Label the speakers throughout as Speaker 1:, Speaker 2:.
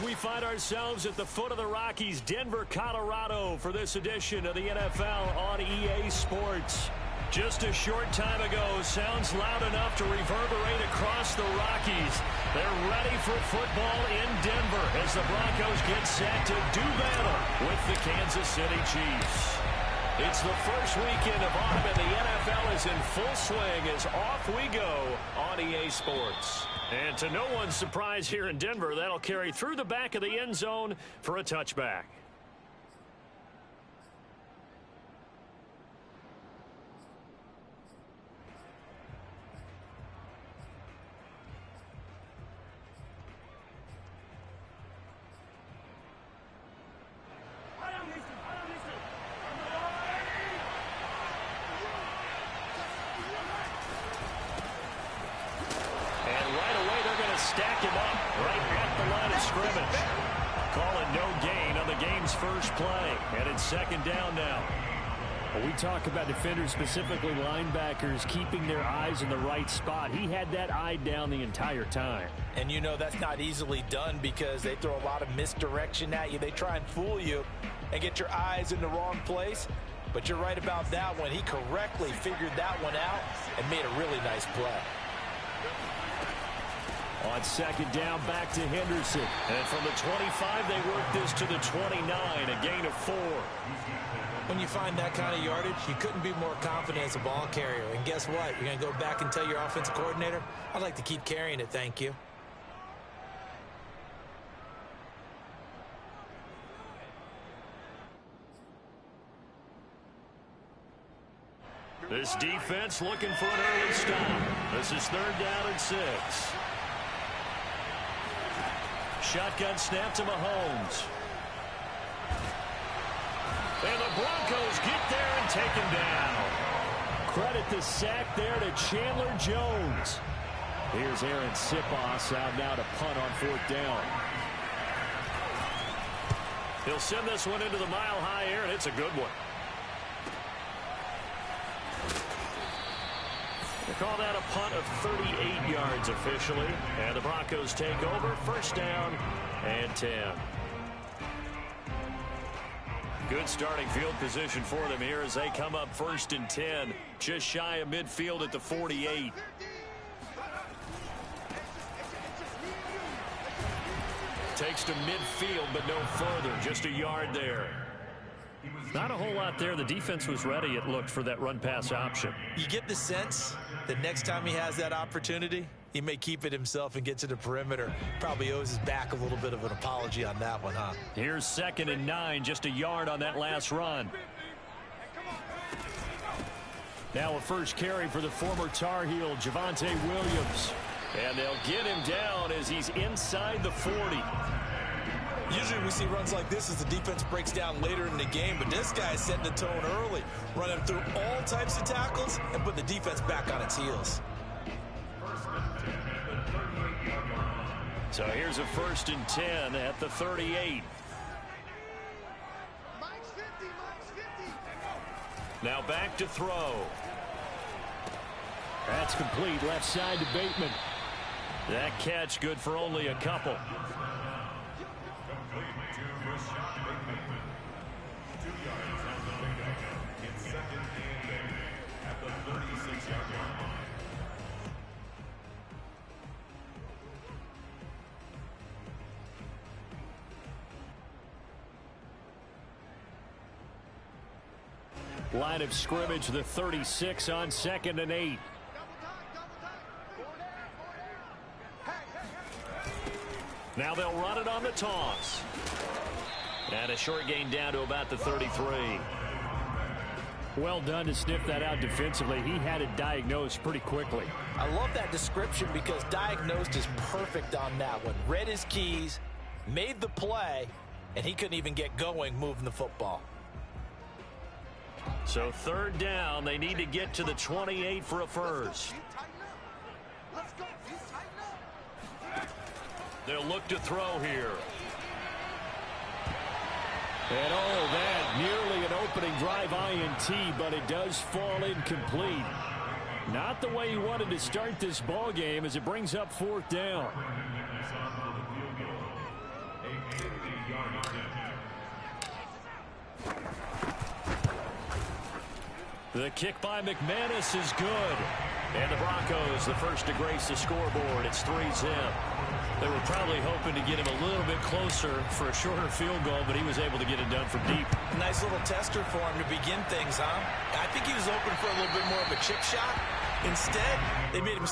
Speaker 1: We find ourselves at the foot of the Rockies, Denver, Colorado, for this edition of the NFL on EA Sports. Just a short time ago, sounds loud enough to reverberate across the Rockies. They're ready for football in Denver as the Broncos get set to do battle with the Kansas City Chiefs. It's the first weekend of autumn, and the NFL is in full swing as off we go on EA Sports. And to no one's surprise here in Denver, that'll carry through the back of the end zone for a touchback. Stack him up right at the line of scrimmage. Calling no gain on the game's first play. And it's second down now.
Speaker 2: Well, we talk about defenders, specifically linebackers, keeping their eyes in the right spot. He had that eye down the entire time.
Speaker 3: And you know that's not easily done because they throw a lot of misdirection at you. They try and fool you and get your eyes in the wrong place. But you're right about that one. He correctly figured that one out and made a really nice play.
Speaker 1: On second down, back to Henderson. And from the 25, they work this to the 29, a gain of 4.
Speaker 3: When you find that kind of yardage, you couldn't be more confident as a ball carrier. And guess what? You're going to go back and tell your offensive coordinator, I'd like to keep carrying it, thank you.
Speaker 1: This defense looking for an early stop. This is third down and 6. Shotgun snap to Mahomes. And the Broncos get there and take him down.
Speaker 2: Credit the sack there to Chandler Jones. Here's Aaron Sipos out now to punt on fourth down.
Speaker 1: He'll send this one into the mile-high air, and it's a good one. They call that a punt of 38 yards officially. And the Broncos take over. First down and 10. Good starting field position for them here as they come up first and 10. Just shy of midfield at the 48. Takes to midfield, but no further. Just a yard there. Not a whole lot there. The defense was ready, it looked, for that run-pass option.
Speaker 3: You get the sense that next time he has that opportunity, he may keep it himself and get to the perimeter. Probably owes his back a little bit of an apology on that one, huh?
Speaker 1: Here's second and 9, just a yard on that last run. Now a first carry for the former Tar Heel, Javonte Williams. And they'll get him down as he's inside the 40.
Speaker 3: Usually we see runs like this as the defense breaks down later in the game, but this guy is setting the tone early, running through all types of tackles and put the defense back on its heels.
Speaker 1: So here's a first and 10 at the 38. Now back to throw.
Speaker 2: That's complete, left side to Bateman.
Speaker 1: That catch good for only a couple. Line of scrimmage, the 36 on second and 8. Now they'll run it on the toss. And a short gain down to about the 33.
Speaker 2: Well done to sniff that out defensively. He had it diagnosed pretty quickly.
Speaker 3: I love that description because diagnosed is perfect on that one. Read his keys, made the play, and he couldn't even get going moving the football.
Speaker 1: So third down, they need to get to the 28 for a first. They'll look to throw here.
Speaker 2: And oh, that nearly an opening drive INT, but it does fall incomplete. Not the way he wanted to start this ball game as it brings up fourth down.
Speaker 1: The kick by McManus is good. And the Broncos, the first to grace the scoreboard. It's 3-zip. They were probably hoping to get him a little bit closer for a shorter field goal, but he was able to get it done from deep.
Speaker 3: Nice little tester for him to begin things, huh? I think he was open for a little bit more of a chip shot. Instead, they made him...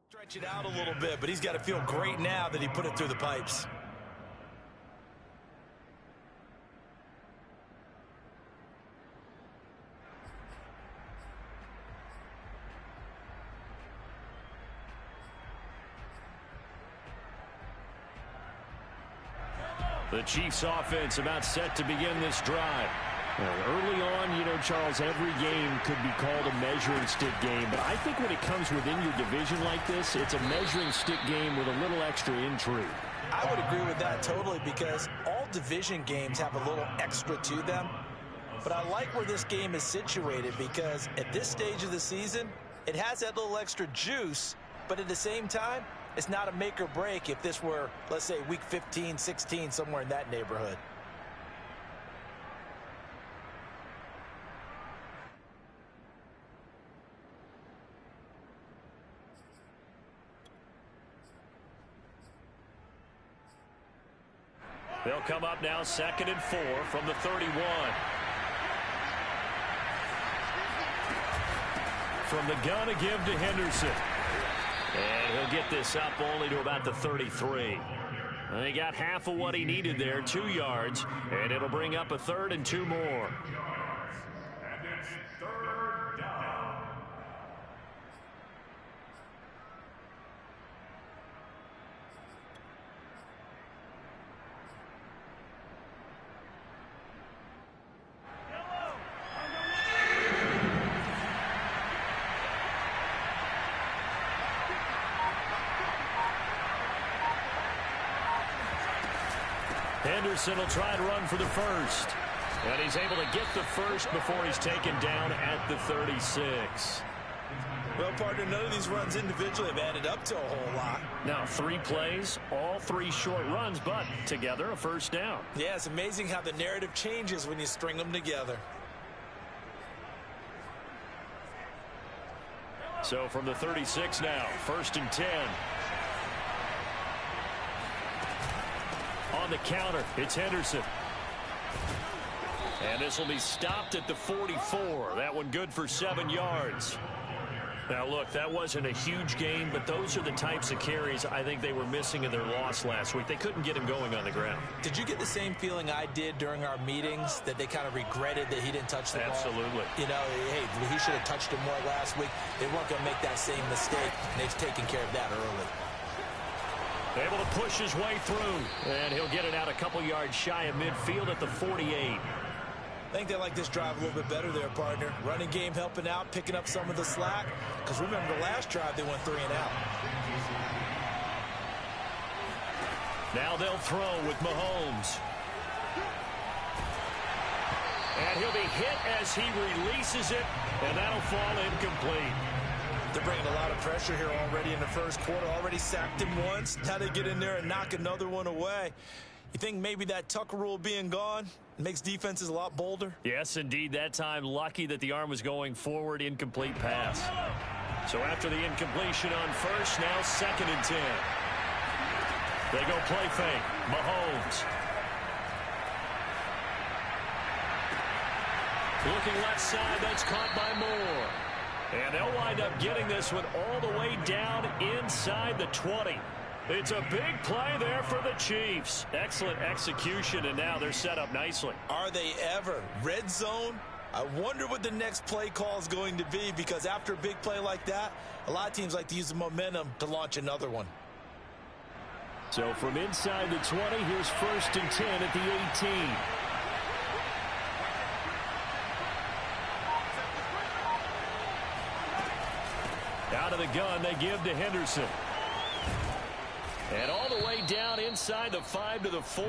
Speaker 3: Stretch it out a little bit, but he's got to feel great now that he put it through the pipes.
Speaker 1: The Chiefs offense about set to begin this drive. Early on, you know, Charles, every game could be called a measuring stick game. But I think when it comes within your division like this, it's a measuring stick game with a little extra intrigue.
Speaker 3: I would agree with that totally, because all division games have a little extra to them. But I like where this game is situated, because at this stage of the season, it has that little extra juice. But at the same time, it's not a make or break if this were, let's say, week 15, 16, somewhere in that neighborhood.
Speaker 1: They'll come up now 2nd and 4 from the 31. From the gun, a give to Henderson. And he'll get this up only to about the 33. He got half of what he needed there, 2 yards, and it'll bring up a 3rd and 2 more. Henderson will try and run for the first. And he's able to get the first before he's taken down at the 36.
Speaker 3: Well, partner, none of these runs individually have added up to a whole lot.
Speaker 1: Now 3 plays, all 3 short runs, but together a first down.
Speaker 3: Yeah, it's amazing how the narrative changes when you string them together.
Speaker 1: So from the 36 now, 1st and 10. On the counter, it's Henderson. And this will be stopped at the 44. That one good for 7 yards. Now, look, that wasn't a huge gain, but those are the types of carries I think they were missing in their loss last week. They couldn't get him going on the ground.
Speaker 3: Did you get the same feeling I did during our meetings, that they kind of regretted that he didn't touch the ball?
Speaker 1: Absolutely.
Speaker 3: You know, hey, he should have touched it more last week. They weren't going to make that same mistake, and they've taken care of that early.
Speaker 1: Able to push his way through, and he'll get it out a couple yards shy of midfield at the 48.
Speaker 3: I think they like this drive a little bit better there, partner. Running game helping out, picking up some of the slack. Because remember, the last drive they went 3 and out.
Speaker 1: Now they'll throw with Mahomes. And he'll be hit as he releases it, and that'll fall incomplete.
Speaker 3: They're bringing a lot of pressure here already in the first quarter. Already sacked him once. Now they get in there and knock another one away. You think maybe that Tucker rule being gone makes defenses a lot bolder?
Speaker 1: Yes, indeed. That time, lucky that the arm was going forward. Incomplete pass. So after the incompletion on first, now 2nd and 10. They go play fake. Mahomes. Looking left side. That's caught by Moore. And they'll wind up getting this one all the way down inside the 20. It's a big play there for the Chiefs. Excellent execution, and now they're set up nicely.
Speaker 3: Are they ever? Red zone? I wonder what the next play call is going to be, because after a big play like that, a lot of teams like to use the momentum to launch another one.
Speaker 1: So from inside the 20, here's 1st and 10 at the 18. Out of the gun, they give to Henderson. And all the way down inside the 5 to the 4.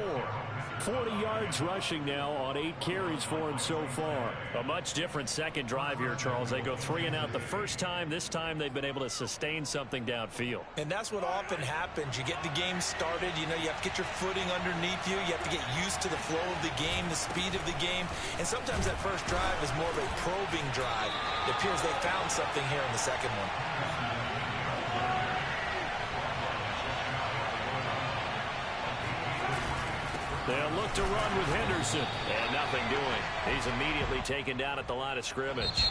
Speaker 1: 40 yards rushing now on 8 carries for him so far. A much different second drive here, Charles. They go 3 and out the first time. This time they've been able to sustain something downfield.
Speaker 3: And that's what often happens. You get the game started. You know, you have to get your footing underneath you. You have to get used to the flow of the game, the speed of the game. And sometimes that first drive is more of a probing drive. It appears they found something here in the second one.
Speaker 1: They'll look to run with Henderson. And nothing doing. He's immediately taken down at the line of scrimmage.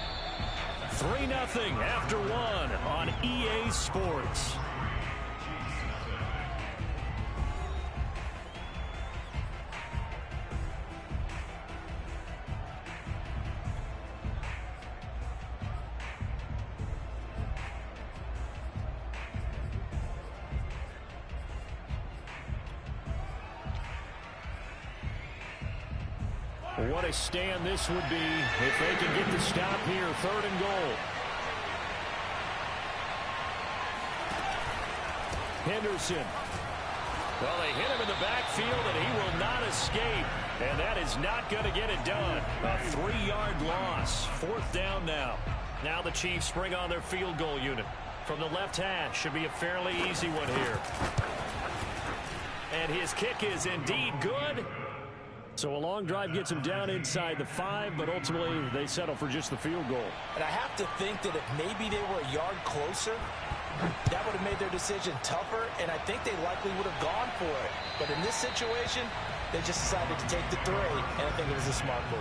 Speaker 1: 3-0 after 1 on EA Sports.
Speaker 2: What a stand this would be if they can get the stop here. 3rd and goal. Henderson. Well, they hit him in the backfield, and he will not escape. And that is not going to get it done. A 3-yard loss. 4th down now. Now the Chiefs bring on their field goal unit. From the left hash, should be a fairly easy one here. And his kick is indeed good. So a long drive gets him down inside the 5, but ultimately they settle for just the field goal.
Speaker 3: And I have to think that if maybe they were a yard closer, that would have made their decision tougher, and I think they likely would have gone for it. But in this situation, they just decided to take the 3, and I think it was a smart move.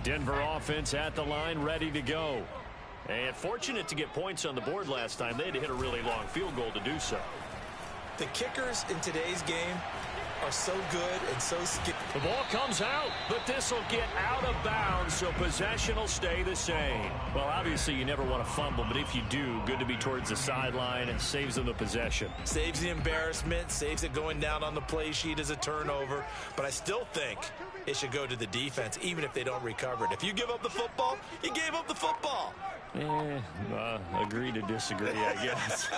Speaker 1: Denver offense at the line, ready to go. And fortunate to get points on the board last time. They had to hit a really long field goal to do so.
Speaker 3: The kickers in today's game are so good and so skilled.
Speaker 1: The ball comes out, but this will get out of bounds, so possession will stay the same. Well, obviously you never want to fumble, but if you do, good to be towards the sideline and saves them the possession.
Speaker 3: Saves the embarrassment, saves it going down on the play sheet as a turnover, but I still think it should go to the defense, even if they don't recover it. If you give up the football, you gave up the football.
Speaker 1: Agree to disagree, I guess.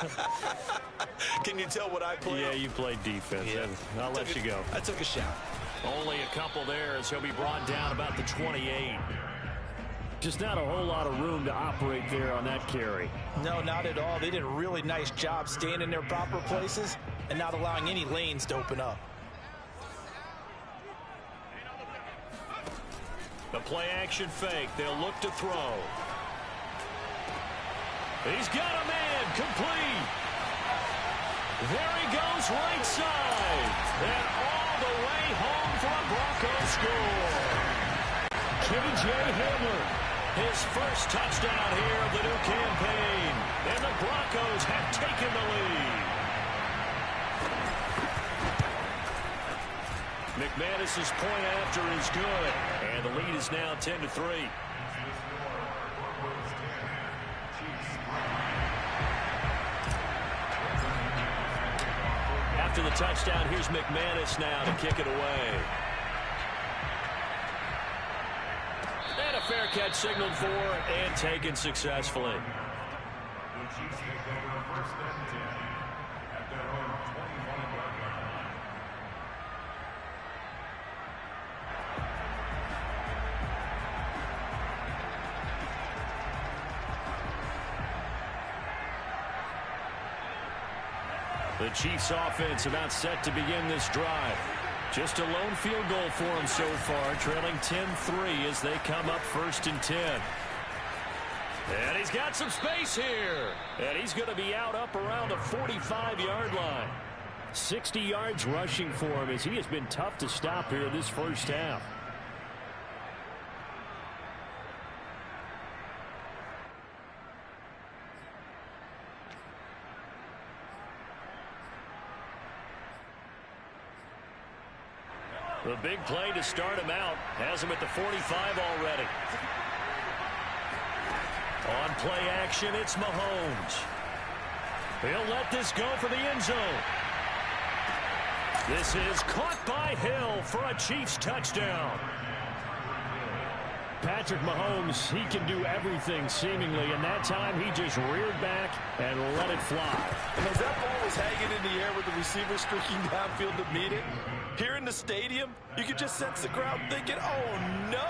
Speaker 3: Can you tell what I played?
Speaker 1: Yeah, you played defense. Yeah. I'll let you go.
Speaker 3: I took a shot.
Speaker 1: Only a couple there as he'll be brought down about the 28.
Speaker 2: Just not a whole lot of room to operate there on that carry.
Speaker 3: No, not at all. They did a really nice job staying in their proper places and not allowing any lanes to open up.
Speaker 1: The play action fake. They'll look to throw. He's got a man complete. There he goes right side. And all the way home for a Broncos score. K.J. Hamler, his first touchdown here of the new campaign. And the Broncos have taken the lead. McManus's point after is good. And the lead is now 10-3. After the touchdown, here's McManus now to kick it away. And a fair catch signaled for and taken successfully. The Chiefs offense about set to begin this drive. Just a lone field goal for them so far, trailing 10-3 as they come up 1st and 10. And he's got some space here. And he's going to be out up around the 45-yard line. 60 yards rushing for him as he has been tough to stop here this first half. The big play to start him out has him at the 45 already. On play action, it's Mahomes. He'll let this go for the end zone. This is caught by Hill for a Chiefs touchdown.
Speaker 2: Patrick Mahomes, he can do everything seemingly, and that time he just reared back and let it fly.
Speaker 3: And as that ball was hanging in the air with the receiver streaking downfield to meet it, here in the stadium, you could just sense the crowd thinking, oh no!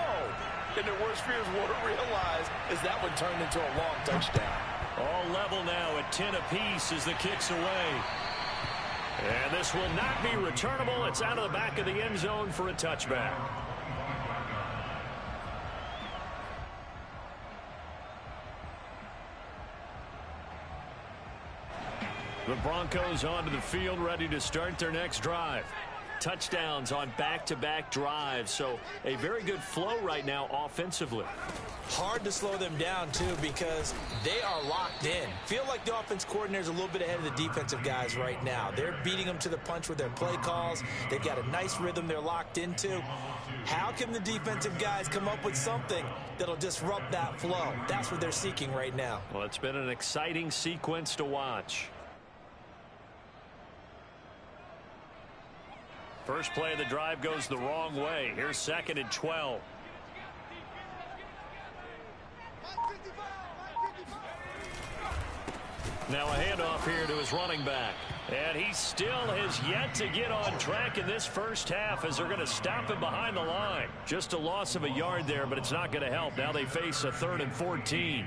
Speaker 3: And their worst fears won't realize as that one turned into a long touchdown.
Speaker 1: All level now at 10 apiece as the kick's away. And this will not be returnable. It's out of the back of the end zone for a touchback. The Broncos onto the field, ready to start their next drive. Touchdowns on back-to-back drives, so a very good flow right now offensively.
Speaker 3: Hard to slow them down, too, because they are locked in. Feel like the offense coordinator is a little bit ahead of the defensive guys right now. They're beating them to the punch with their play calls. They've got a nice rhythm they're locked into. How can the defensive guys come up with something that'll disrupt that flow? That's what they're seeking right now.
Speaker 1: Well, it's been an exciting sequence to watch. First play of the drive goes the wrong way. Here's 2nd and 12. Now a handoff here to his running back. And he still has yet to get on track in this first half as they're going to stop him behind the line. Just a loss of a yard there, but it's not going to help. Now they face a 3rd and 14.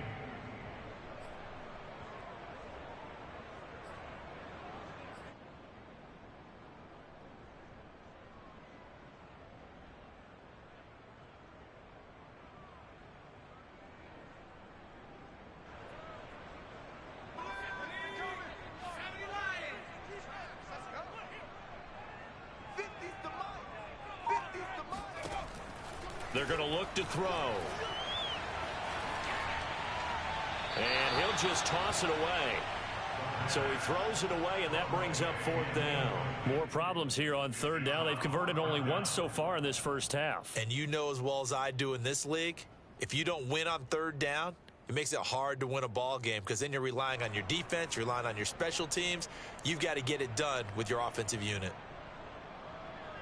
Speaker 1: They're going to look to throw. And he'll just toss it away. So he throws it away, and that brings up 4th down. More problems here on 3rd down. They've converted only once so far in this first half.
Speaker 3: And you know as well as I do in this league, if you don't win on 3rd down, it makes it hard to win a ball game because then you're relying on your defense, you're relying on your special teams. You've got to get it done with your offensive unit.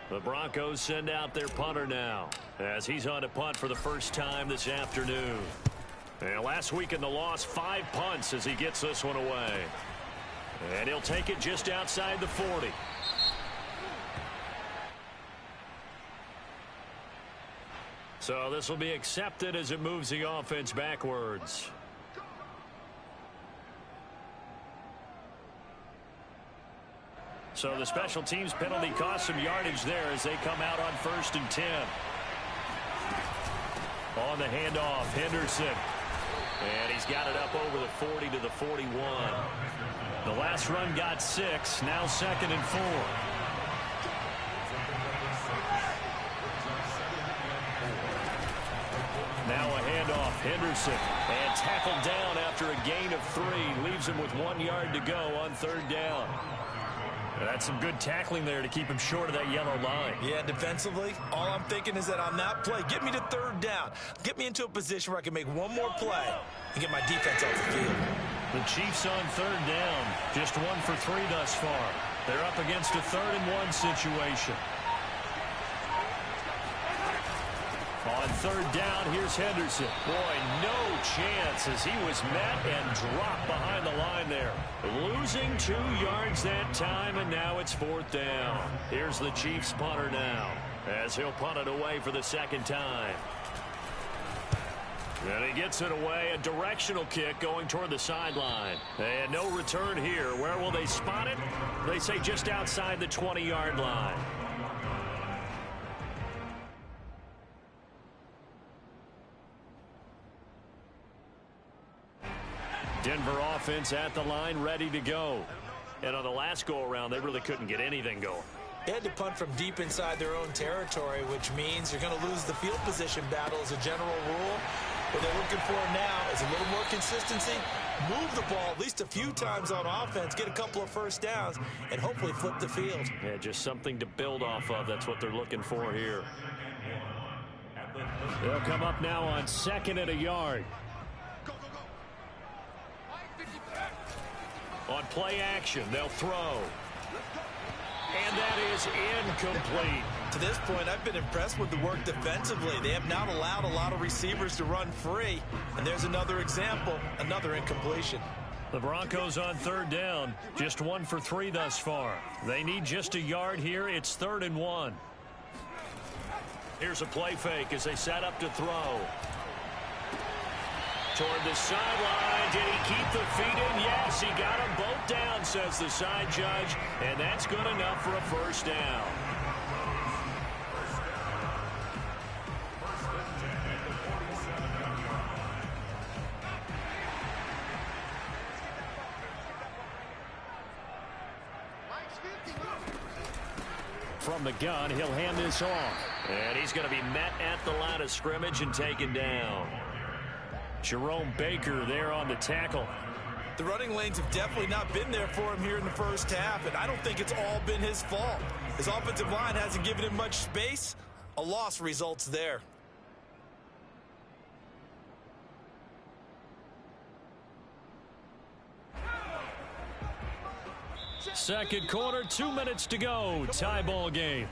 Speaker 1: The Broncos send out their punter now as he's on to punt for the first time this afternoon. And last week in the loss, 5 punts as he gets this one away. And he'll take it just outside the 40. So this will be accepted as it moves the offense backwards. So the special teams penalty cost some yardage there as they come out on 1st and 10. On the handoff, Henderson. And he's got it up over the 40 to the 41. The last run got 6, now 2nd and 4. Now a handoff, Henderson. And tackled down after a gain of 3. Leaves him with 1 yard to go on 3rd down. That's some good tackling there to keep him short of that yellow line.
Speaker 3: Yeah, defensively, all I'm thinking is that on that play, get me to 3rd down. Get me into a position where I can make one more play and get my defense off the field.
Speaker 1: The Chiefs on 3rd down. Just 1 for 3 thus far. They're up against a 3rd and 1 situation. On 3rd down, here's Henderson. Boy, no chance as he was met and dropped behind the line there. Losing 2 yards that time, and now it's 4th down. Here's the Chiefs punter now as he'll punt it away for the 2nd time. And he gets it away, a directional kick going toward the sideline. And no return here. Where will they spot it? They say just outside the 20-yard line. Denver offense at the line, ready to go. And on the last go-around, they really couldn't get anything going.
Speaker 3: They had to punt from deep inside their own territory, which means you're going to lose the field position battle as a general rule. What they're looking for now is a little more consistency, move the ball at least a few times on offense, get a couple of 1st downs, and hopefully flip the field.
Speaker 1: Yeah, just something to build off of. That's what they're looking for here. They'll come up now on 2nd and a yard. On play action, they'll throw. And that is incomplete.
Speaker 3: To this point, I've been impressed with the work defensively. They have not allowed a lot of receivers to run free. And there's another example, another incompletion.
Speaker 1: The Broncos on 3rd down, just 1 for 3 thus far. They need just a yard here. It's 3rd and 1. Here's a play fake as they set up to throw. Toward the sideline. Did he keep the feet in? Yes, he got them both down, says the side judge. And that's good enough for a 1st down. From the gun, he'll hand this off. And he's going to be met at the line of scrimmage and taken down. Jerome Baker there on the tackle.
Speaker 3: The running lanes have definitely not been there for him here in the first half, and I don't think it's all been his fault. His offensive line hasn't given him much space. A loss results there.
Speaker 1: Second quarter, 2 minutes to go. Tie ball game.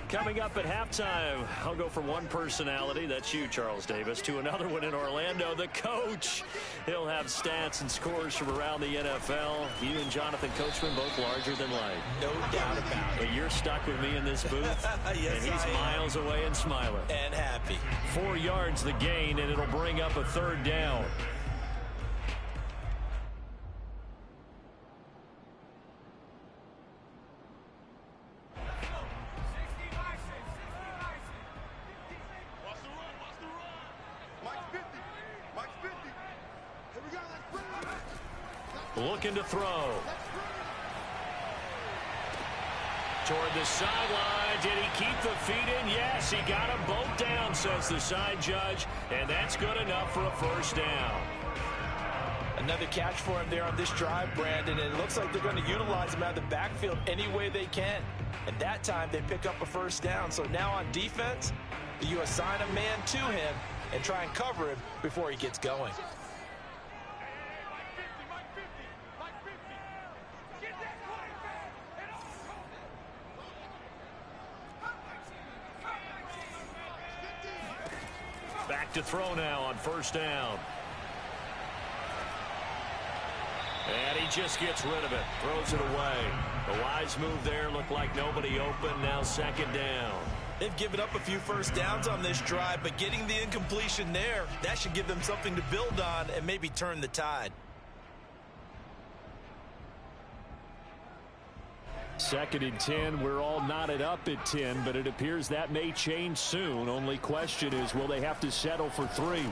Speaker 1: Coming up at halftime, I'll go from one personality, that's you, Charles Davis, to another one in Orlando, the coach. He'll have stats and scores from around the NFL. You and Jonathan Coachman both larger than life.
Speaker 3: No doubt about it.
Speaker 1: But you're stuck with me in this booth,
Speaker 3: yes,
Speaker 1: and he's miles away and smiling.
Speaker 3: And happy.
Speaker 1: 4 yards the gain, and it'll bring up a third down. Looking to throw. Toward the sideline. Did he keep the feet in? Yes, he got them both down, says the side judge. And that's good enough for a first down.
Speaker 3: Another catch for him there on this drive, Brandon. And it looks like they're going to utilize him out of the backfield any way they can. And that time they pick up a first down. So now on defense, you assign a man to him and try and cover him before he gets going.
Speaker 1: Back to throw now on first down. And he just gets rid of it. Throws it away. A wise move there. Looked like nobody open. Now second down.
Speaker 3: They've given up a few first downs on this drive, but getting the incompletion there, that should give them something to build on and maybe turn the tide.
Speaker 1: Second and 10. We're all knotted up at 10, but it appears that may change soon. Only question is, will they have to settle for 3?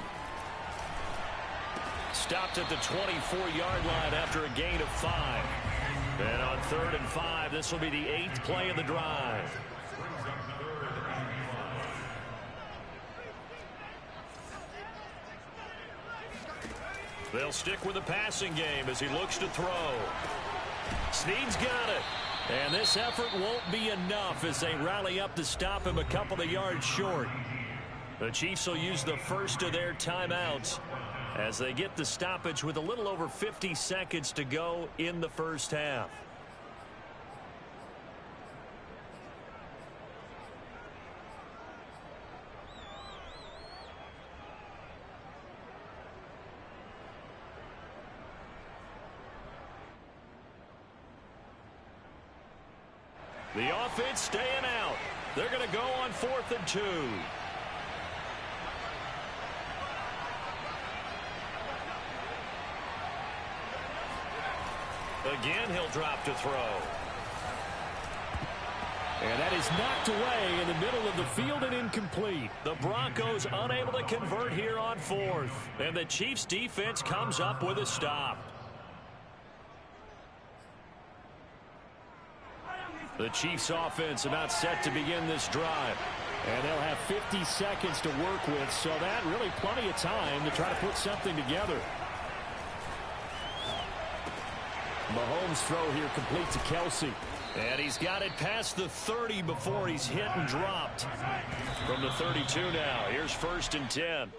Speaker 1: Stopped at the 24-yard line after a gain of 5. And on 3rd and 5, this will be the 8th play of the drive. They'll stick with the passing game as he looks to throw. Snead's got it. And this effort won't be enough as they rally up to stop him a couple of yards short. The Chiefs will use the first of their timeouts as they get the stoppage with a little over 50 seconds to go in the first half. The offense staying out. They're going to go on 4th and 2. Again, he'll drop to throw. And that is knocked away in the middle of the field and incomplete. The Broncos unable to convert here on 4th. And the Chiefs defense comes up with a stop. The Chiefs offense about set to begin this drive. And they'll have 50 seconds to work with, so that really plenty of time to try to put something together. Mahomes' throw here complete to Kelsey. And he's got it past the 30 before he's hit and dropped. From the 32 now, here's 1st and 10.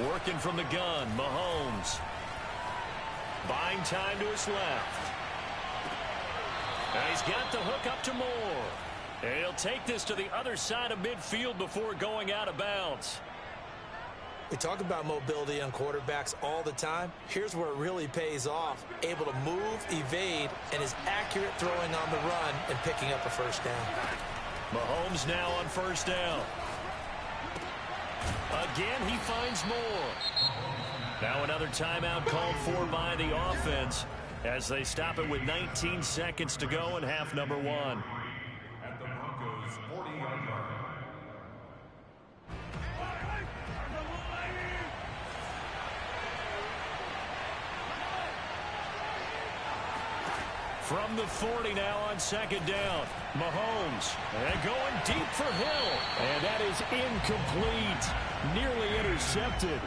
Speaker 1: Working from the gun, Mahomes. Buying time to his left. And he's got the hook up to Moore. And he'll take this to the other side of midfield before going out of bounds.
Speaker 3: We talk about mobility on quarterbacks all the time. Here's where it really pays off. Able to move, evade, and is accurate throwing on the run and picking up a first down.
Speaker 1: Mahomes now on first down. Again, he finds Moore. Now another timeout called for by the offense as they stop it with 19 seconds to go in half number 1.
Speaker 4: At the Broncos 40-yard line.
Speaker 1: From the 40 now on second down. Mahomes and going deep for Hill. And that is incomplete. Nearly intercepted.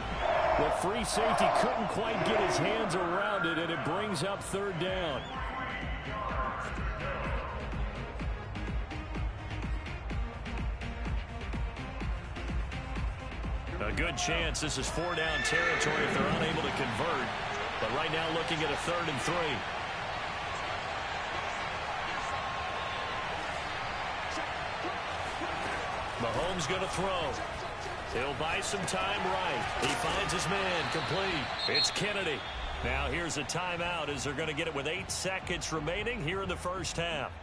Speaker 1: The free safety couldn't quite get his hands around it, and it brings up third down. A good chance this is 4-down territory if they're unable to convert. But right now looking at a 3rd and 3. Mahomes going to throw. He'll buy some time right. He finds his man complete. It's Kennedy. Now here's a timeout as they're going to get it with 8 seconds remaining here in the first half.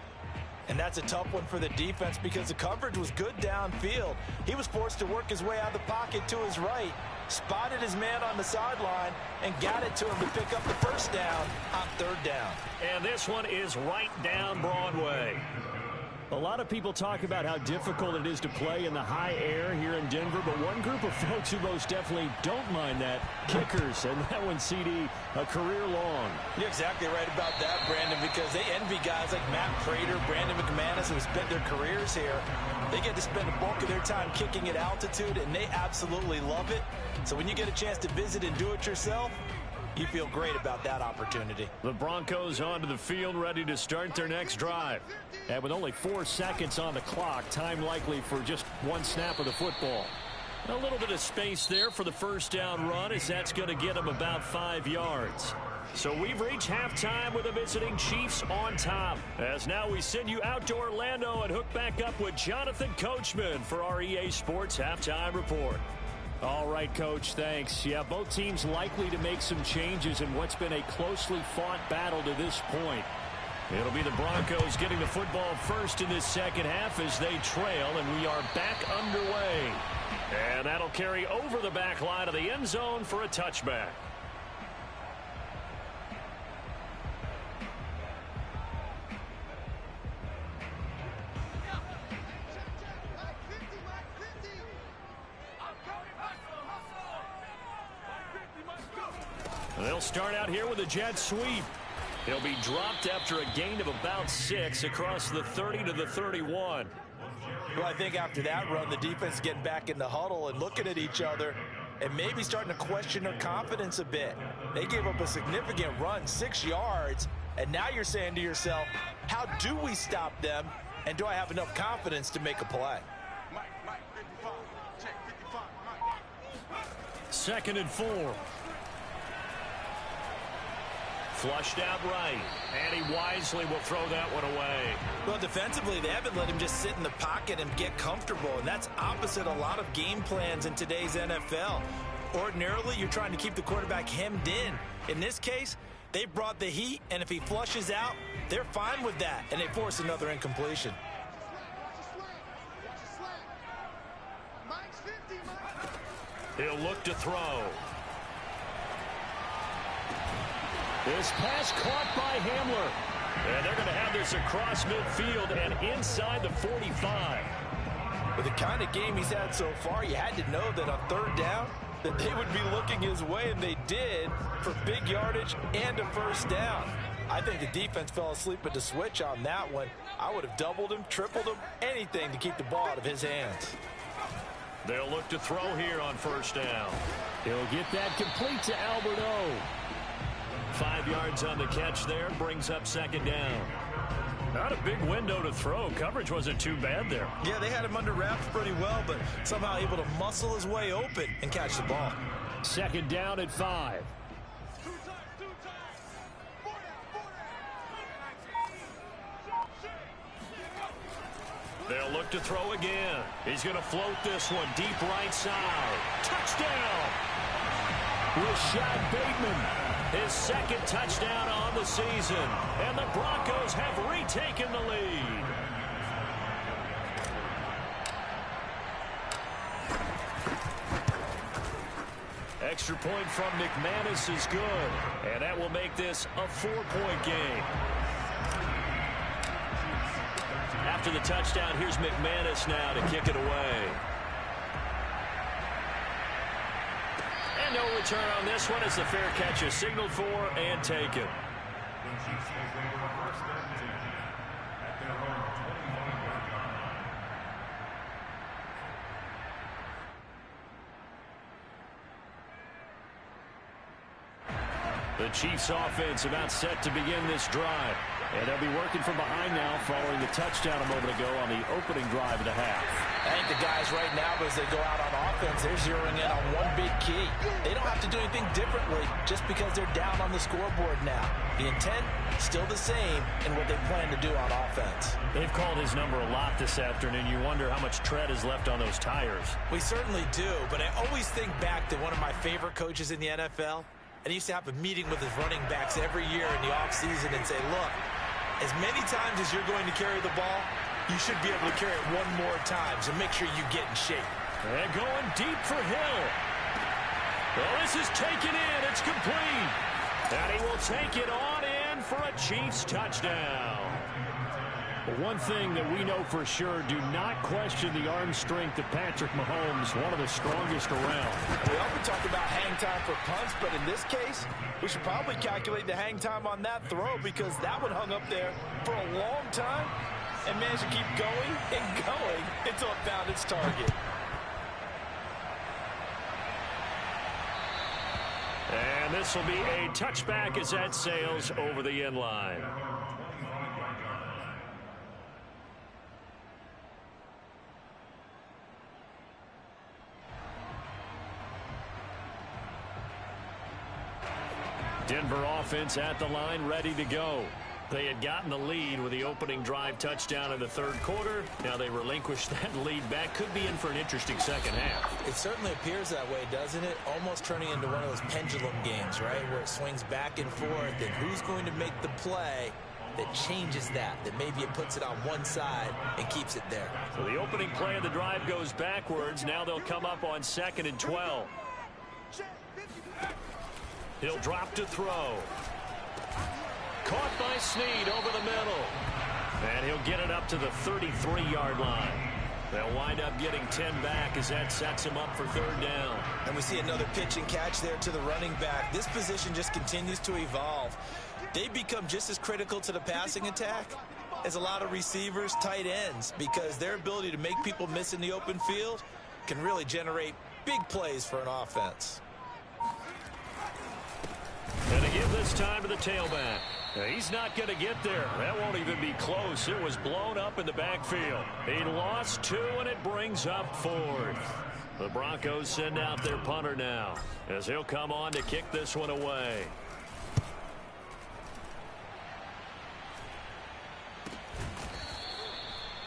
Speaker 3: And that's a tough one for the defense because the coverage was good downfield. He was forced to work his way out of the pocket to his right, spotted his man on the sideline, and got it to him to pick up the first down on 3rd down.
Speaker 1: And this one is right down Broadway. A lot of people talk about how difficult it is to play in the high air here in Denver, but one group of folks who most definitely don't mind that, kickers, and that one, CD, a career long.
Speaker 3: You're exactly right about that, Brandon, because they envy guys like Matt Prater, Brandon McManus, who have spent their careers here. They get to spend the bulk of their time kicking at altitude, and they absolutely love it. So when you get a chance to visit and do it yourself, you feel great about that opportunity.
Speaker 1: The Broncos onto the field, ready to start their next drive. And with only 4 seconds on the clock, time likely for just one snap of the football. A little bit of space there for the first down run, as that's going to get them about 5 yards. So we've reached halftime with the visiting Chiefs on top. As now we send you out to Orlando and hook back up with Jonathan Coachman for our EA Sports Halftime Report. All right, Coach, thanks. Yeah, both teams likely to make some changes in what's been a closely fought battle to this point. It'll be the Broncos getting the football first in this second half as they trail, and we are back underway. And that'll carry over the back line of the end zone for a touchback. They'll start out here with a jet sweep. He'll be dropped after a gain of about 6 across the 30 to the 31.
Speaker 3: Well, I think after that run, the defense is getting back in the huddle and looking at each other and maybe starting to question their confidence a bit. They gave up a significant run, 6 yards, and now you're saying to yourself, how do we stop them, and do I have enough confidence to make a play?
Speaker 1: 2nd and 4. Flushed out right, and he wisely will throw that one away.
Speaker 3: Well, defensively, they haven't let him just sit in the pocket and get comfortable, and that's opposite a lot of game plans in today's NFL. Ordinarily, you're trying to keep the quarterback hemmed in. In this case, they brought the heat, and if he flushes out, they're fine with that, and they force another incompletion.
Speaker 1: He'll look to throw. This pass caught by Hamler. And they're going to have this across midfield and inside the 45.
Speaker 3: With the kind of game he's had so far, you had to know that on 3rd down, that they would be looking his way, and they did, for big yardage and a first down. I think the defense fell asleep at the switch on that one. I would have doubled him, tripled him, anything to keep the ball out of his hands.
Speaker 1: They'll look to throw here on first down. He'll get that complete to Albert O. 5 yards on the catch there, brings up 2nd down. Not a big window to throw. Coverage wasn't too bad there.
Speaker 3: Yeah, they had him under wraps pretty well, but somehow able to muscle his way open and catch the ball.
Speaker 1: 2nd down at 5. They'll look to throw again. He's going to float this one deep right side. Touchdown! Rashad Bateman, his 2nd touchdown on the season. And the Broncos have retaken the lead. Extra point from McManus is good. And that will make this a 4-point game. After the touchdown, here's McManus now to kick it away. And no return on this one as the fair catch is signaled for and taken.
Speaker 4: The Chiefs will go for 1st down.
Speaker 1: The Chiefs offense about set to begin this drive. And they'll be working from behind now following the touchdown a moment ago on the opening drive of the half.
Speaker 3: I think the guys right now, as they go out on offense, they're zeroing in on one big key. They don't have to do anything differently just because they're down on the scoreboard now. The intent, still the same in what they plan to do on offense.
Speaker 1: They've called his number a lot this afternoon. You wonder how much tread is left on those tires.
Speaker 3: We certainly do, but I always think back to one of my favorite coaches in the NFL. And he used to have a meeting with his running backs every year in the offseason and say, look, as many times as you're going to carry the ball, you should be able to carry it one more time, so make sure you get in shape.
Speaker 1: And going deep for Hill. Well, this is taken in. It's complete. And he will take it on in for a Chiefs touchdown. One thing that we know for sure, do not question the arm strength of Patrick Mahomes, one of the strongest around.
Speaker 3: We often talk about hang time for punts, but in this case, we should probably calculate the hang time on that throw because that one hung up there for a long time and managed to keep going and going until it found its target.
Speaker 1: And this will be a touchback as that sails over the end line. Denver offense at the line, ready to go. They had gotten the lead with the opening drive touchdown in the third quarter. Now they relinquish that lead back. Could be in for an interesting second half.
Speaker 3: It certainly appears that way, doesn't it? Almost turning into one of those pendulum games, right? Where it swings back and forth, and who's going to make the play that changes that maybe it puts it on one side and keeps it there.
Speaker 1: So the opening play of the drive goes backwards. Now they'll come up on 2nd and 12. He'll drop to throw. Caught by Snead over the middle. And he'll get it up to the 33-yard line. They'll wind up getting 10 back as that sets him up for 3rd down.
Speaker 3: And we see another pitch and catch there to the running back. This position just continues to evolve. They become just as critical to the passing attack as a lot of receivers, tight ends, because their ability to make people miss in the open field can really generate big plays for an offense.
Speaker 1: And to give this time to the tailback. Now, he's not going to get there. That won't even be close. It was blown up in the backfield. He lost 2, and it brings up 4th. The Broncos send out their punter now as he'll come on to kick this one away.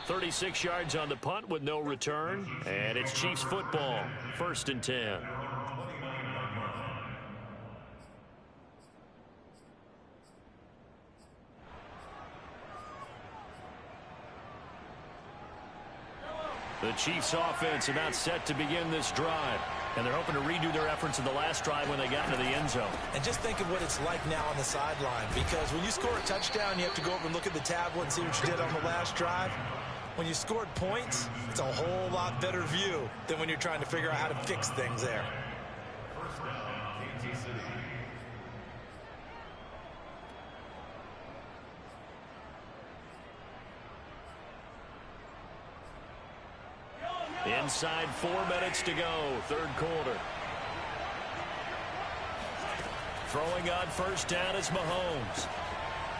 Speaker 1: .36 yards on the punt with no return. And it's Chiefs football. 1st and 10. The Chiefs offense about set to begin this drive. And they're hoping to redo their efforts in the last drive when they got into the end zone.
Speaker 3: And just think of what it's like now on the sideline. Because when you score a touchdown, you have to go over and look at the tablet and see what you did on the last drive. When you scored points, it's a whole lot better view than when you're trying to figure out how to fix things there.
Speaker 1: Inside 4 minutes to go, 3rd quarter. Throwing on 1st down is Mahomes.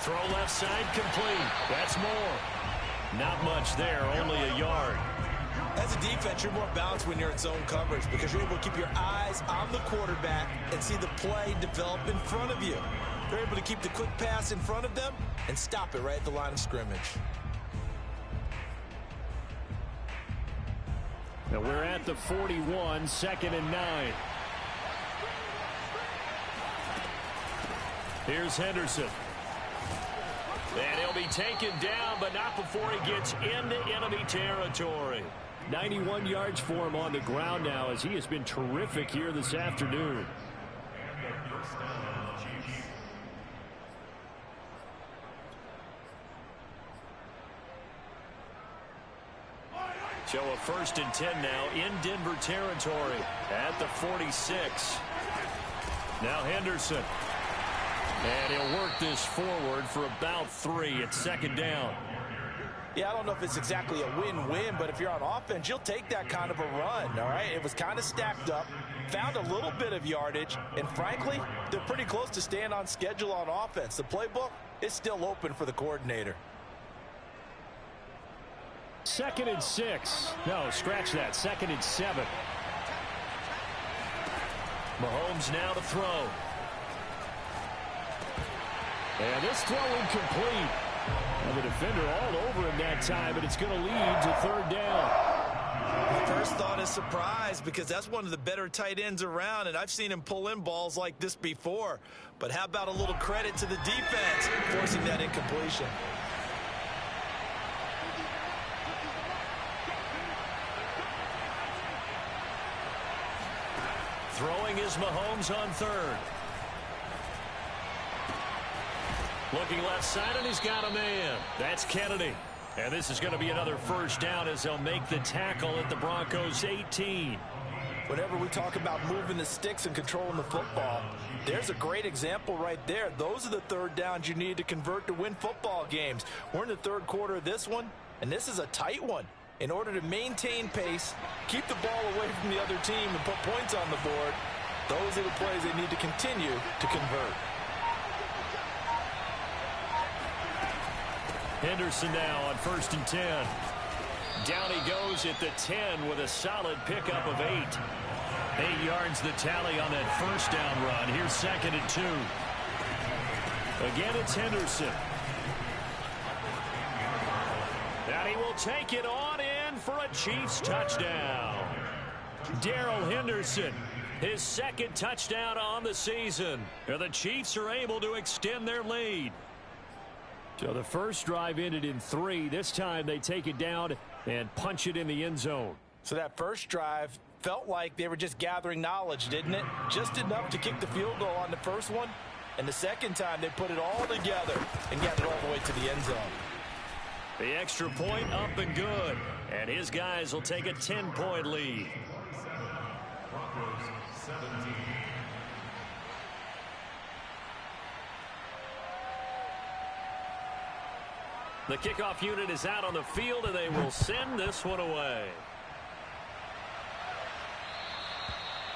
Speaker 1: Throw left side complete. That's more. Not much there, only a yard.
Speaker 3: As a defense, you're more balanced when you're in zone coverage because you're able to keep your eyes on the quarterback and see the play develop in front of you. You're able to keep the quick pass in front of them and stop it right at the line of scrimmage.
Speaker 1: Now we're at the 41, 2nd and 9. Here's Henderson. And he'll be taken down, but not before he gets into enemy territory. 91 yards for him on the ground now as he has been terrific here this afternoon. So a 1st and 10 now in Denver territory at the 46. Now Henderson. And he'll work this forward for about 3 at 2nd down.
Speaker 3: Yeah, I don't know if it's exactly a win-win, but if you're on offense, you'll take that kind of a run, all right? It was kind of stacked up, found a little bit of yardage, and frankly, they're pretty close to staying on schedule on offense. The playbook is still open for the coordinator.
Speaker 1: 2nd and 6. No, scratch that. 2nd and 7. Mahomes now to throw. And this throw incomplete. And the defender all over him that time, but it's going to lead to 3rd down.
Speaker 3: My first thought is surprise, because that's one of the better tight ends around, and I've seen him pull in balls like this before. But how about a little credit to the defense forcing that incompletion?
Speaker 1: Throwing is Mahomes on 3rd. Looking left side, and he's got a man. That's Kennedy. And this is going to be another 1st down as they'll make the tackle at the Broncos 18.
Speaker 3: Whenever we talk about moving the sticks and controlling the football, there's a great example right there. Those are the 3rd downs you need to convert to win football games. We're in the 3rd quarter of this one, and this is a tight one. In order to maintain pace, keep the ball away from the other team, and put points on the board, those are the plays they need to continue to convert.
Speaker 1: Henderson now on 1st and 10. Down he goes at the 10 with a solid pickup of 8. 8 yards the tally on that 1st down run. Here's 2nd and 2. Again, it's Henderson. And he will take it on in for a Chiefs touchdown. Darrell Henderson, his 2nd touchdown on the season. And the Chiefs are able to extend their lead. So the first drive ended in 3. This time they take it down and punch it in the end zone.
Speaker 3: So that first drive felt like they were just gathering knowledge, didn't it? Just enough to kick the field goal on the first one. And the second time they put it all together and got it all the way to the end zone.
Speaker 1: The extra point up and good. And his guys will take a 10-point lead.
Speaker 4: Broncos 17.
Speaker 1: The kickoff unit is out on the field, and they will send this one away.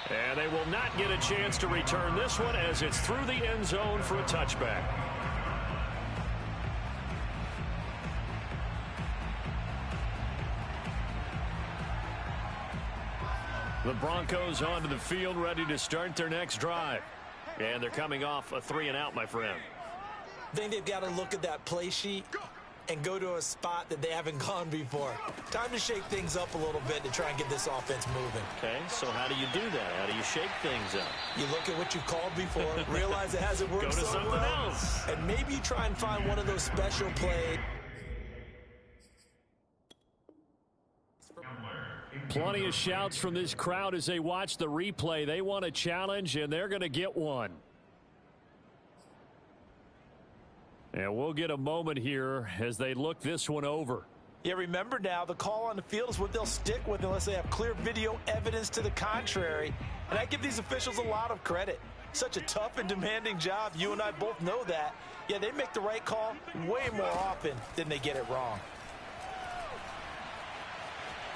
Speaker 1: And they will not get a chance to return this one as it's through the end zone for a touchback. The Broncos onto the field, ready to start their next drive. And they're coming off a 3-and-out, my friend.
Speaker 3: I think they've got to look at that play sheet and go to a spot that they haven't gone before. Time to shake things up a little bit to try and get this offense moving.
Speaker 1: Okay, so how do you do that? How do you shake things up?
Speaker 3: You look at what you've called before, realize it hasn't worked
Speaker 1: Go to
Speaker 3: so
Speaker 1: something
Speaker 3: well,
Speaker 1: else.
Speaker 3: and maybe you try and find one of those special plays.
Speaker 1: Plenty of shouts from this crowd as they watch the replay. They want a challenge, and they're going to get one. And we'll get a moment here as they look this one over.
Speaker 3: Yeah, remember now, the call on the field is what they'll stick with unless they have clear video evidence to the contrary. And I give these officials a lot of credit. Such a tough and demanding job. You and I both know that. Yeah, they make the right call way more often than they get it wrong.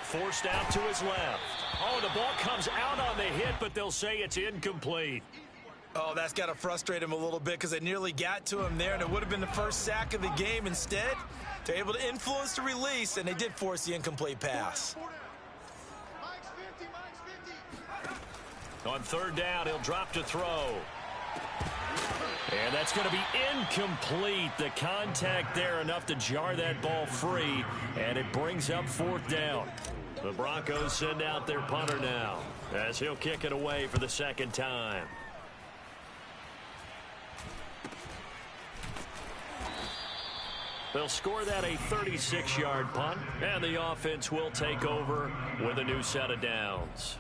Speaker 1: Forced out to his left. Oh, the ball comes out on the hit, but they'll say it's incomplete.
Speaker 3: Oh, that's got to frustrate him a little bit because they nearly got to him there, and it would have been the first sack of the game. Instead, they're able to influence the release, and they did force the incomplete pass.
Speaker 1: On 3rd down, he'll drop to throw. And that's going to be incomplete. The contact there enough to jar that ball free, and it brings up 4th down. The Broncos send out their punter now as he'll kick it away for the 2nd time. They'll score that a 36-yard punt, and the offense will take over with a new set of downs.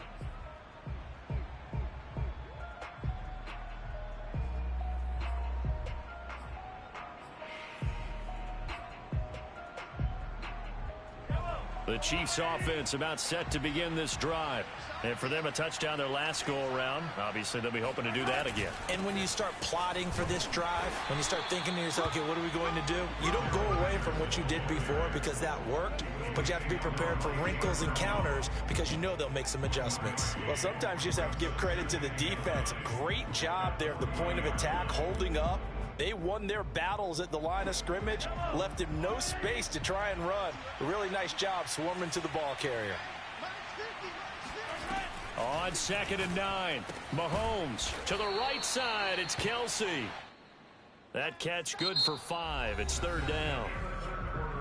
Speaker 1: The Chiefs offense about set to begin this drive. And for them, a touchdown their last go-around. Obviously, they'll be hoping to do that again.
Speaker 3: And when you start plotting for this drive, when you start thinking to yourself, okay, what are we going to do? You don't go away from what what you did before because that worked, but you have to be prepared for wrinkles and counters because you know they'll make some adjustments. Well, sometimes you just have to give credit to the defense. Great job there at the point of attack, holding up. They won their battles at the line of scrimmage, left him no space to try and run. A really nice job swarming to the ball carrier.
Speaker 1: On 2nd and 9, Mahomes to the right side. It's Kelsey. That catch good for 5. It's 3rd down.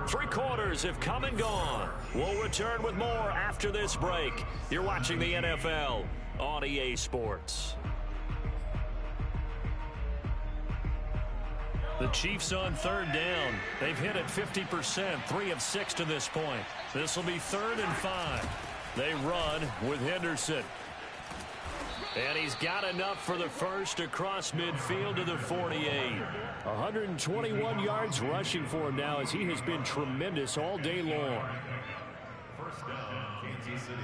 Speaker 1: 3 quarters have come and gone. We'll return with more after this break. You're watching the NFL on EA Sports. The Chiefs on 3rd down. They've hit it 50%, 3 of 6 to this point. This will be 3rd and 5. They run with Henderson. And he's got enough for the first across midfield to the 48. 121 yards rushing for him now as he has been tremendous all day long.
Speaker 4: First down, Kansas City.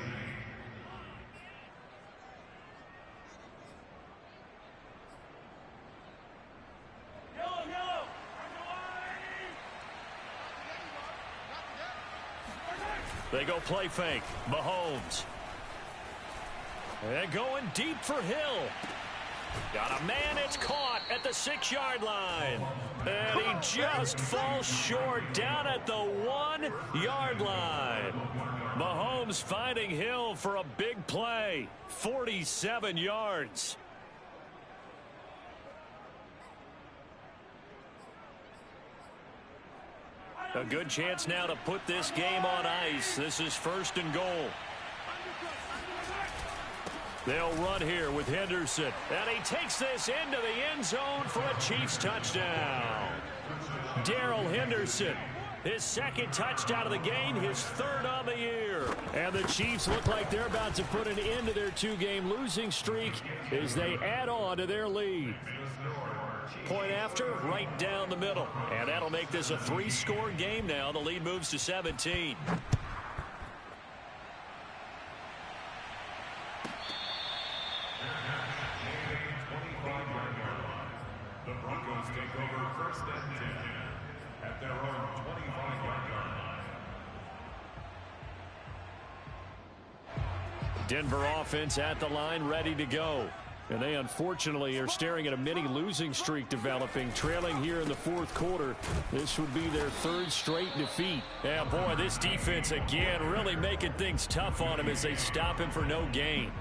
Speaker 1: They go play fake. Mahomes. And going deep for Hill. Got a man, it's caught at the 6-yard line. And he just falls short down at the 1-yard line. Mahomes finding Hill for a big play. 47 yards. A good chance now to put this game on ice. This is 1st and goal. They'll run here with Henderson. And he takes this into the end zone for a Chiefs touchdown. Darrell Henderson, his 2nd touchdown of the game, his 3rd on the year. And the Chiefs look like they're about to put an end to their 2-game losing streak as they add on to their lead. Point after, right down the middle. And that'll make this a 3-score game now. The lead moves to 17.
Speaker 4: The Broncos take over 1st and 10 at their own 25-yard line.
Speaker 1: Denver offense at the line, ready to go. And they unfortunately are staring at a mini losing streak developing, trailing here in the 4th quarter. This would be their 3rd straight defeat. Yeah, boy, this defense again really making things tough on him as they stop him for no gain.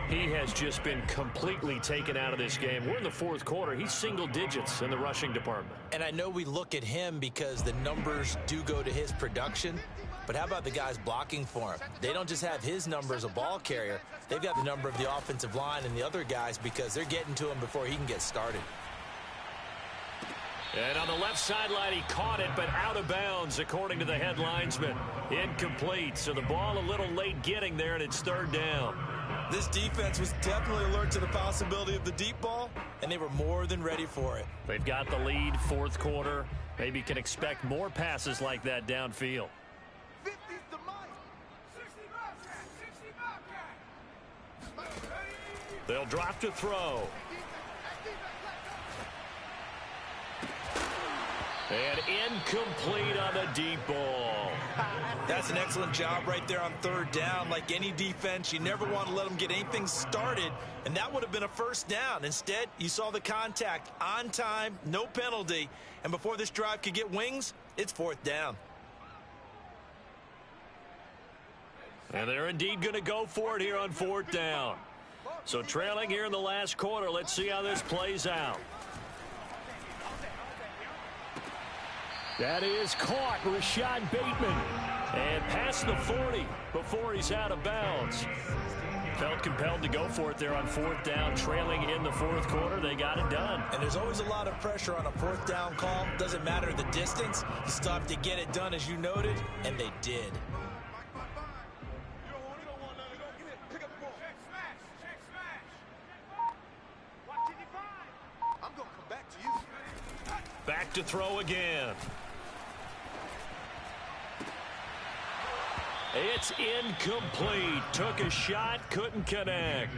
Speaker 1: He has just been completely taken out of this game. We're in the 4th quarter. He's single digits in the rushing department.
Speaker 3: And I know we look at him because the numbers do go to his production. But how about the guys blocking for him? They don't just have his number as a ball carrier. They've got the number of the offensive line and the other guys because they're getting to him before he can get started.
Speaker 1: And on the left sideline, he caught it, but out of bounds, according to the head linesman. Incomplete, so the ball a little late getting there, and it's 3rd down.
Speaker 3: This defense was definitely alert to the possibility of the deep ball, and they were more than ready for it.
Speaker 1: They've got the lead, 4th quarter. Maybe can expect more passes like that downfield. They'll drop to throw. And incomplete on the deep ball.
Speaker 3: That's an excellent job right there on 3rd down. Like any defense, you never want to let them get anything started, and that would have been a 1st down. Instead, you saw the contact on time, no penalty, and before this drive could get wings, it's 4th down.
Speaker 1: And they're indeed going to go for it here on 4th down. So trailing here in the last quarter, let's see how this plays out. That is caught, Rashad Bateman. And past the 40 before he's out of bounds. Felt compelled to go for it there on 4th down, trailing in the 4th quarter. They got it done.
Speaker 3: And there's always a lot of pressure on a 4th down call. Doesn't matter the distance. You still have to get it done, as you noted, and they did.
Speaker 1: Back to throw again. It's incomplete. Took a shot, couldn't connect.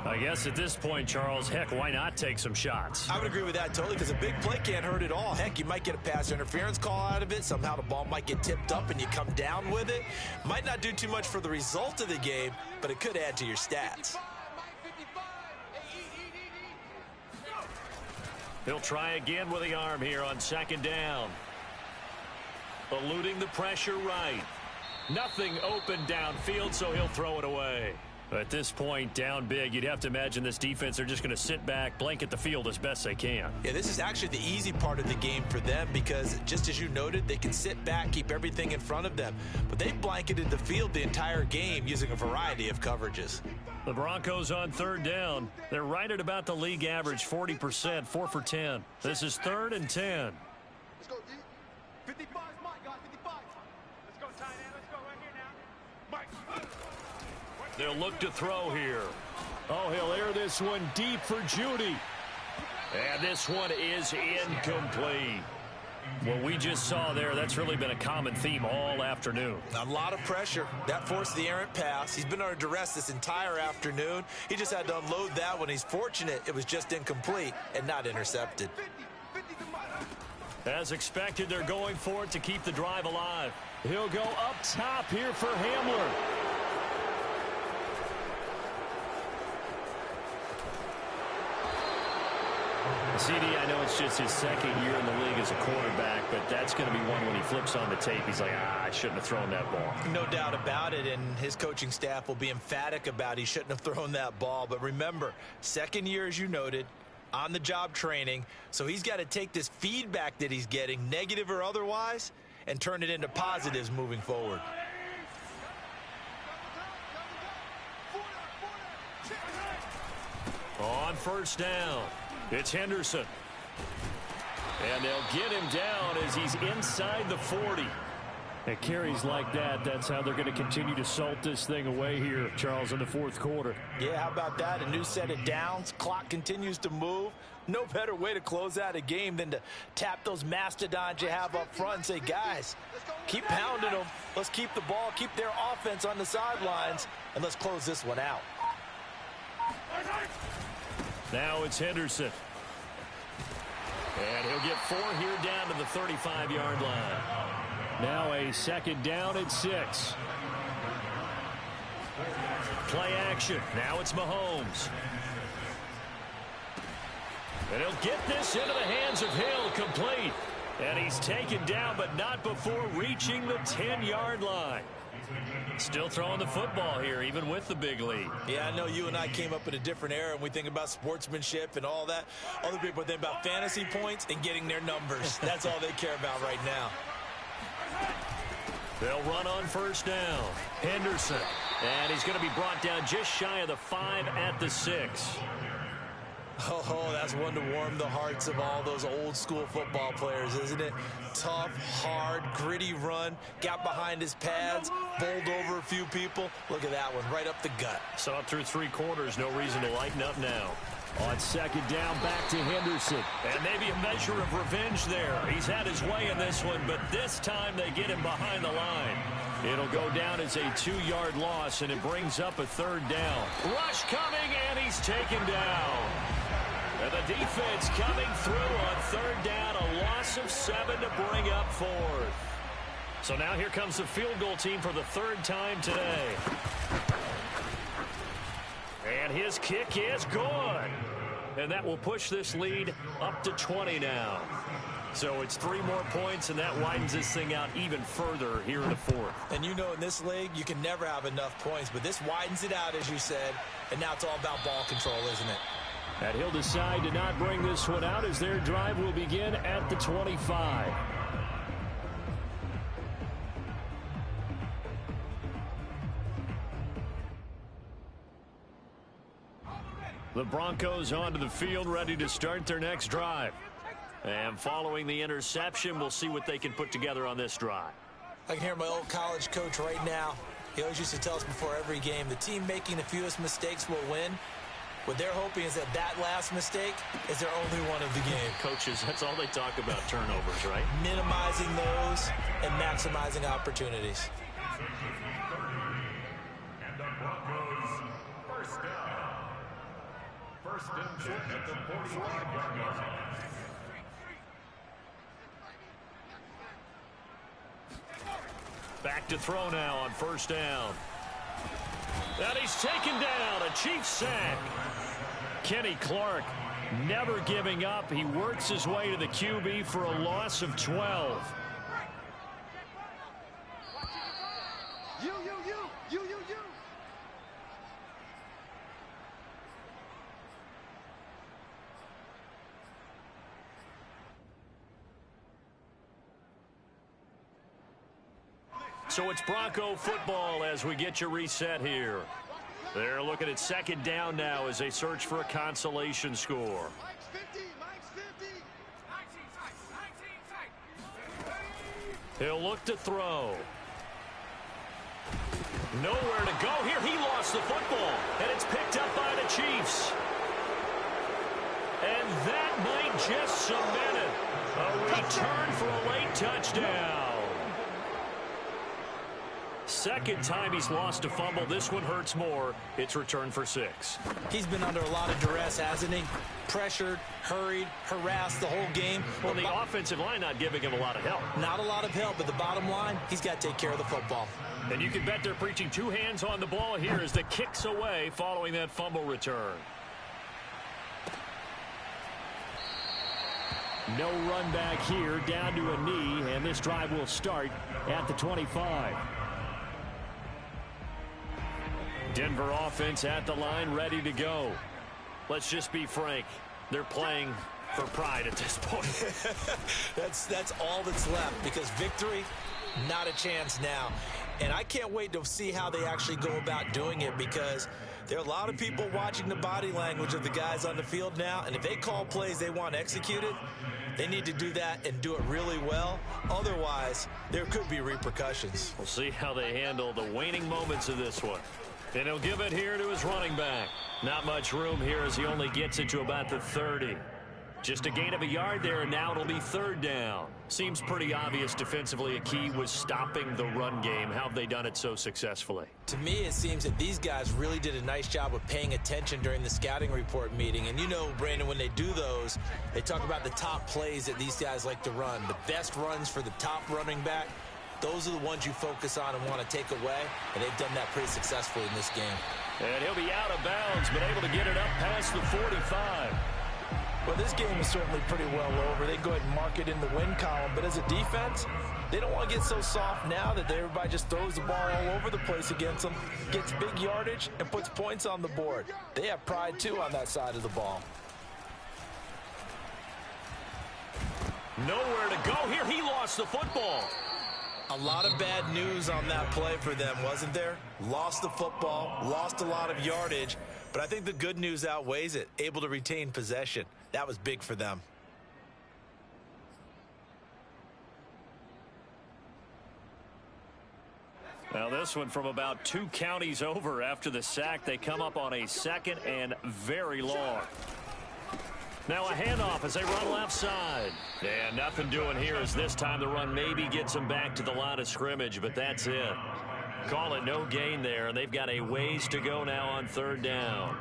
Speaker 1: I guess at this point, Charles, heck, why not take some shots?
Speaker 3: I would agree with that totally, because a big play can't hurt at all. Heck, you might get a pass interference call out of it. Somehow the ball might get tipped up and you come down with it. Might not do too much for the result of the game, but it could add to your stats.
Speaker 1: He'll try again with the arm here on second down. Eluding the pressure right. Nothing open downfield, so he'll throw it away. At this point, down big, you'd have to imagine this defense, they're just going to sit back, blanket the field as best they can.
Speaker 3: Yeah, this is actually the easy part of the game for them because, just as you noted, they can sit back, keep everything in front of them. But they've blanketed the field the entire game using a variety of coverages.
Speaker 1: The Broncos on third down. They're right at about the league average, 40%, 4 for 10. This is 3rd and 10.
Speaker 5: Let's go, D. 55 is Mike, guys, 55. Let's go, tight end. Let's go right here now. Mike.
Speaker 1: They'll look to throw here. Oh, he'll air this one deep for Judy. And this one is incomplete. What we just saw there, that's really been a common theme all afternoon.
Speaker 3: A lot of pressure. That forced the errant pass. He's been under duress this entire afternoon. He just had to unload that one. He's fortunate it was just incomplete and not intercepted.
Speaker 1: As expected, they're going for it to keep the drive alive. He'll go up top here for Hamler. CD, I know it's just his second year in the league as a quarterback, but that's going to be one when he flips on the tape. He's like, I shouldn't have thrown that ball.
Speaker 3: No doubt about it, and his coaching staff will be emphatic about he shouldn't have thrown that ball. But remember, second year, as you noted, on-the-job training, so he's got to take this feedback that he's getting, negative or otherwise, and turn it into positives moving forward.
Speaker 1: On first down, it's Henderson. And they'll get him down as he's inside the 40. At carries like that, that's how they're going to continue to salt this thing away here, Charles, in the fourth quarter.
Speaker 3: Yeah, how about that? A new set of downs. Clock continues to move. No better way to close out a game than to tap those mastodons you have up front and say, guys, keep pounding them. Let's keep the ball, keep their offense on the sidelines, and let's close this one out.
Speaker 1: Now it's Henderson. And he'll get 4 here down to the 35-yard line. Now a second down at 6. Play action. Now it's Mahomes. And he'll get this into the hands of Hill, complete. And he's taken down, but not before reaching the 10-yard line. Still throwing the football here, even with the big lead.
Speaker 3: Yeah, I know you and I came up in a different era, and we think about sportsmanship and all that. Other people think about fantasy points and getting their numbers. That's all they care about right now.
Speaker 1: They'll run on first down. Henderson. And he's going to be brought down just shy of the 5 at the 6.
Speaker 3: Oh, that's one to warm the hearts of all those old school football players, isn't it? Tough, hard, gritty run. Got behind his pads, bowled over a few people. Look at that one, right up the gut.
Speaker 1: Saw it through 3 quarters. No reason to lighten up now. On second down, back to Henderson. And maybe a measure of revenge there. He's had his way in this one, but this time they get him behind the line. It'll go down as a 2-yard loss, and it brings up a 3rd down. Rush coming, and he's taken down. And the defense coming through on 3rd down, a loss of 7 to bring up 4th. So now here comes the field goal team for the 3rd time today. And his kick is good. And that will push this lead up to 20 now. So it's 3 more points, and that widens this thing out even further here in the 4th.
Speaker 3: And you know, in this league, you can never have enough points, but this widens it out, as you said, and now it's all about ball control, isn't it?
Speaker 1: And he'll decide to not bring this one out as their drive will begin at the 25. The Broncos onto the field, ready to start their next drive. And following the interception, we'll see what they can put together on this drive.
Speaker 3: I can hear my old college coach right now. He always used to tell us before every game, the team making the fewest mistakes will win. What they're hoping is that that last mistake is their only one of the game.
Speaker 1: Coaches, that's all they talk about, turnovers, right?
Speaker 3: Minimizing those and maximizing opportunities.
Speaker 4: And the Broncos first down. First and 10 at the 45-yard line.
Speaker 1: Back to throw now on first down. And he's taken down. A Chiefs sack. Kenny Clark never giving up. He works his way to the QB for a loss of 12.
Speaker 5: You.
Speaker 1: So it's Bronco football as we get you reset here. They're looking at second down now as they search for a consolation score.
Speaker 5: Mike's 50.
Speaker 1: He'll look to throw. Nowhere to go here. He lost the football, and it's picked up by the Chiefs. And that might just cement it. A return for a late touchdown. Second time he's lost a fumble. This one hurts more. It's returned for 6.
Speaker 3: He's been under a lot of duress, hasn't he? Pressured, hurried, harassed the whole game.
Speaker 1: Well, the offensive line not giving him a lot of help.
Speaker 3: Not a lot of help, but the bottom line, he's got to take care of the football.
Speaker 1: And you can bet they're preaching 2 hands on the ball here as the kicks away following that fumble return. No run back here, down to a knee, and this drive will start at the 25. Denver offense at the line, ready to go. Let's just be frank. They're playing for pride at this point.
Speaker 3: That's all that's left, because victory, not a chance now. And I can't wait to see how they actually go about doing it, because there are a lot of people watching the body language of the guys on the field now, and if they call plays they want executed, they need to do that and do it really well. Otherwise, there could be repercussions.
Speaker 1: We'll see how they handle the waning moments of this one. And he'll give it here to his running back. Not much room here as he only gets it to about the 30. Just a gain of a yard there, and now it'll be third down. Seems pretty obvious defensively a key was stopping the run game. How have they done it so successfully?
Speaker 3: To me, it seems that these guys really did a nice job of paying attention during the scouting report meeting. And you know, Brandon, when they do those, they talk about the top plays that these guys like to run. The best runs for the top running back. Those are the ones you focus on and want to take away, and they've done that pretty successfully in this game.
Speaker 1: And he'll be out of bounds, but able to get it up past the 45.
Speaker 3: Well, this game is certainly pretty well over. They go ahead and mark it in the win column, but as a defense, they don't want to get so soft now that everybody just throws the ball all over the place against them, gets big yardage, and puts points on the board. They have pride, too, on that side of the ball.
Speaker 1: Nowhere to go here. He lost the football.
Speaker 3: A lot of bad news on that play for them, wasn't there? Lost the football, lost a lot of yardage, but I think the good news outweighs it. Able to retain possession. That was big for them.
Speaker 1: Now this one from about 2 counties over after the sack. They come up on a second and very long. Now a handoff as they run left side. And nothing doing here as this time the run maybe gets them back to the line of scrimmage, but that's it. Call it no gain there, and they've got a ways to go now on third down.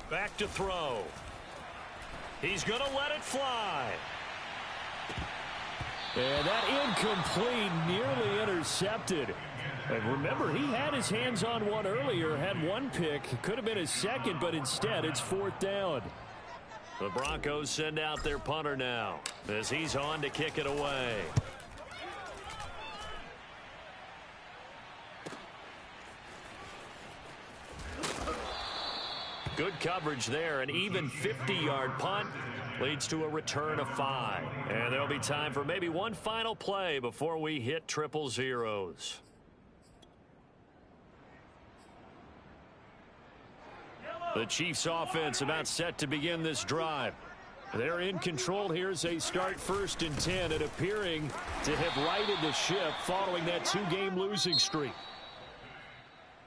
Speaker 1: Back to throw. He's going to let it fly. And that incomplete, nearly intercepted. And remember, he had his hands on one earlier, had one pick. Could have been his second, but instead it's fourth down. The Broncos send out their punter now as he's on to kick it away. Good coverage there. An even 50-yard punt leads to a return of 5. And there'll be time for maybe one final play before we hit triple zeros. The Chiefs offense about set to begin this drive. They're in control here as they start 1st and 10 and appearing to have righted the ship following that 2-game losing streak.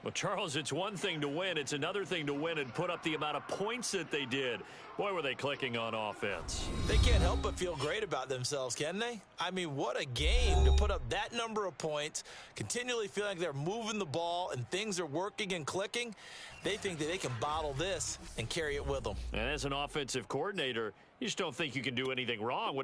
Speaker 1: Well, Charles, it's one thing to win. It's another thing to win and put up the amount of points that they did. Boy, were they clicking on offense.
Speaker 3: They can't help but feel great about themselves, can they? I mean, what a game to put up that number of points, continually feeling like they're moving the ball and things are working and clicking. They think that they can bottle this and carry it with them.
Speaker 1: And as an offensive coordinator, you just don't think you can do anything wrong.